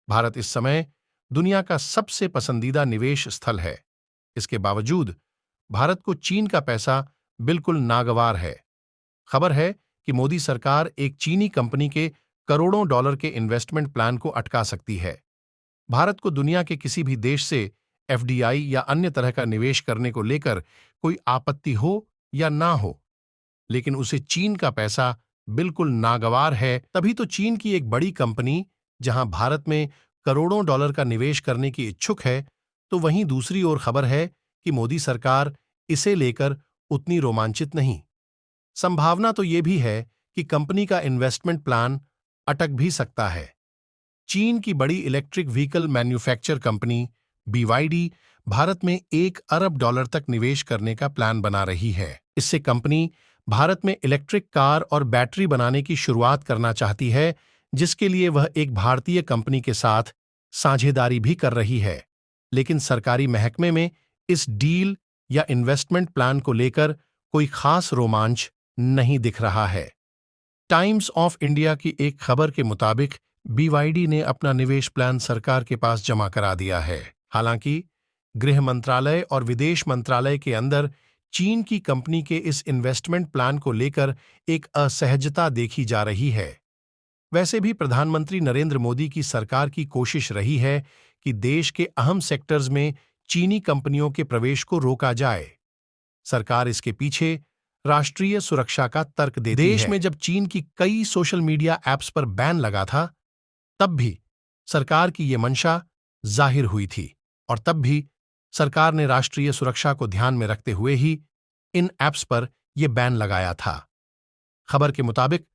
भारत इस समय दुनिया का सबसे पसंदीदा निवेश स्थल है। इसके बावजूद भारत को चीन का पैसा बिल्कुल नागवार है। खबर है कि मोदी सरकार एक चीनी कंपनी के करोड़ों डॉलर के इन्वेस्टमेंट प्लान को अटका सकती है। भारत को दुनिया के किसी भी देश से एफडीआई या अन्य तरह का निवेश करने को लेकर कोई आपत्ति हो या ना हो, लेकिन उसे चीन का पैसा बिल्कुल नागवार है। तभी तो चीन की एक बड़ी कंपनी जहां भारत में करोड़ों डॉलर का निवेश करने की इच्छुक है, तो वहीं दूसरी ओर खबर है कि मोदी सरकार इसे लेकर उतनी रोमांचित नहीं। संभावना तो यह भी है कि कंपनी का इन्वेस्टमेंट प्लान अटक भी सकता है। चीन की बड़ी electric vehicle manufacture company BYD Bharat में $1 अरब तक निवेश करने का प्लान बना रही है। इससे कंपनी भारत में इलेक्ट्रिक कार और बैटरी बनाने की शुरुआत करना चाहती है, जिसके लिए वह एक भारतीय कंपनी के साथ साझेदारी भी कर रही है। लेकिन सरकारी महकमे में इस डील या इन्वेस्टमेंट प्लान को लेकर कोई खास रोमांच नहीं दिख रहा है। टाइम्स ऑफ इंडिया की एक खबर के मुताबिक बीवाईडी ने अपना निवेश प्लान सरकार के पास जमा करा दिया है। हालांकि गृह मंत्रालय और विदेश मंत्रालय के अंदर चीन की कंपनी के इस इन्वेस्टमेंट प्लान को लेकर एक असहजता देखी जा रही है। वैसे भी प्रधानमंत्री नरेंद्र मोदी की सरकार की कोशिश रही है कि देश के अहम सेक्टर्स में चीनी कंपनियों के प्रवेश को रोका जाए। सरकार इसके पीछे राष्ट्रीय सुरक्षा का तर्क देती है। देश में जब चीन की कई सोशल मीडिया ऐप्स पर बैन लगा था, तब भी सरकार की ये मंशा जाहिर हुई थी और तब भी सरकार ने राष्ट्रीय सुरक्षा को ध्यान में रखते हुए ही इन ऐप्स पर यह बैन लगाया था। खबर के मुताबिक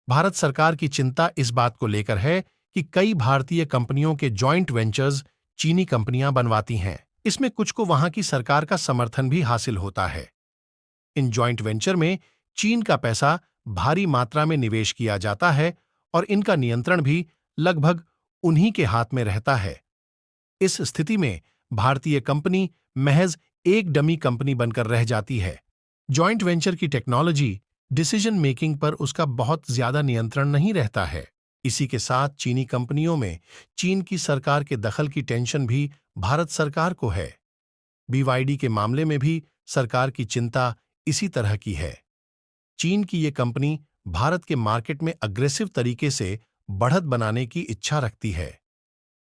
भारत सरकार की चिंता इस बात को लेकर है कि कई भारतीय कंपनियों के जॉइंट वेंचर्स चीनी कंपनियां बनवाती हैं। इसमें कुछ को वहां की सरकार का समर्थन भी हासिल होता है। इन जॉइंट वेंचर में चीन का पैसा भारी मात्रा में निवेश किया जाता है और इनका नियंत्रण भी लगभग उन्हीं के हाथ में रहता है। इस स्थिति में भारतीय कंपनी महज एक डमी कंपनी बनकर रह जाती है। जॉइंट वेंचर की टेक्नोलॉजी, डिसीजन मेकिंग पर उसका बहुत ज्यादा नियंत्रण नहीं रहता है। इसी के साथ चीनी कंपनियों में चीन की सरकार के दखल की टेंशन भी भारत सरकार को है। बीवाईडी के मामले में भी सरकार की चिंता इसी तरह की है। चीन की ये कंपनी भारत के मार्केट में अग्रेसिव तरीके से बढ़त बनाने की इच्छा रखती है।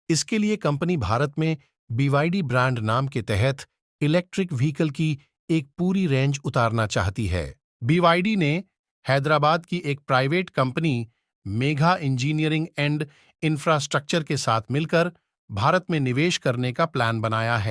इसके लिए कंपनी भारत में बीवाईडी ब्रांड नाम के तहत इलेक्ट्रिक व्हीकल की एक पूरी रेंज उतारना चाहती है। बीवाईडी ने हैदराबाद की एक private company Megha engineering and infrastructure के साथ मिलकर भारत में निवेश करने का प्लान बनाया है।